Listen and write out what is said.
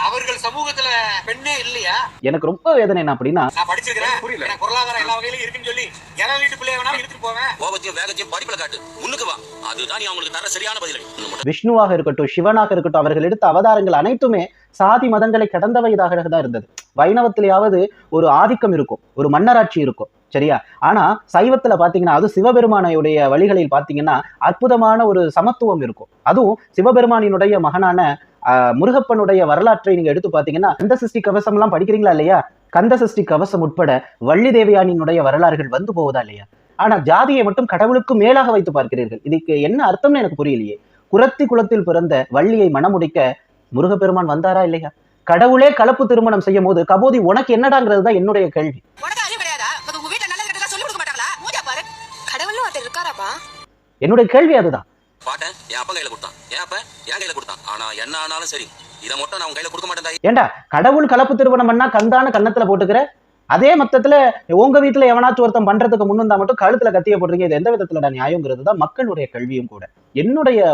அவர்கள் சமூகத்துல பெண்ணே இல்லையா? எனக்கு ரொம்ப வேதனை என்ன அப்படின்னா, நான் படிச்சிருக்கிறேன், புரியல, எனக்கு பொருளாதாரம் எல்லா வகையிலும் இருக்குன்னு சொல்லி எவன் வீட்டு பிள்ளைய வேணாலும் எடுத்துட்டு போவேன். கோபத்தையும் வேகத்தையும் படிப்புல காட்டு, முன்னுக்கு வா. அதுதான் நீ அவங்களுக்கு தர சரியான பதிலடி. விஷ்ணுவாக இருக்கட்டும், சிவனாக இருக்கட்டும், அவர்கள் எடுத்த அவதாரங்கள் அனைத்துமே சாதி மதங்களை கடந்தவையாக தான் இருந்தது. வைணவத்திலேயாவது ஒரு ஆதிக்கம் இருக்கும், ஒரு மன்னராட்சி இருக்கும், சரியா? ஆனா சைவத்துல பாத்தீங்கன்னா, அது சிவபெருமானுடைய வழிகளில் பாத்தீங்கன்னா அற்புதமான ஒரு சமத்துவம் இருக்கும். அதுவும் சிவபெருமானினுடைய மகனான முருகப்பனுடைய வரலாற்றை நீங்க எடுத்து பாத்தீங்கன்னா, கந்த சஷ்டி கவசம் எல்லாம் படிக்கிறீங்களா இல்லையா? கந்த சஷ்டி கவசம் உட்பட வள்ளி தேவயானியினுடைய வரலாறுகள் வந்து போவதா இல்லையா? ஆனா ஜாதியை மட்டும் கடவுளுக்கு மேலாக வைத்து பார்க்கிறீர்கள். இதுக்கு என்ன அர்த்தம்னு எனக்கு புரியலையே. குரத்தி குலத்தில் பிறந்த வள்ளியை மணமுடிக்க முருகப்பெருமான் வந்தாரா இல்லையா? கடவுளே கலப்பு திருமணம் செய்யும் போது கபோதி உனக்கு என்னடாங்கிறது தான் என்னுடைய கேள்வி. என்னுடைய கேள்வி அதுதான். பாட்டேன் என் அப்பா கையில கொடுத்தான், என் அப்பா என் கையில கொடுத்தான். ஆனா என்ன ஆனாலும் சரி, இதை மட்டும் நான் கையில கொடுக்க மாட்டேன். ஏண்டா கடவுள் கலப்பு திருமணம் பண்ணா கந்தான கன்னத்துல போட்டுக்கிற, அதே மொத்தத்துல உங்க வீட்டுல எவனாச்சும் ஒருத்தன் பண்றதுக்கு முன்னுந்தா மட்டும் கழுத்துல கத்திய போடுறீங்க. இது எந்த விதத்துல நியாயங்கிறது தான் மக்களுடைய கேள்வியும் கூட. என்னுடைய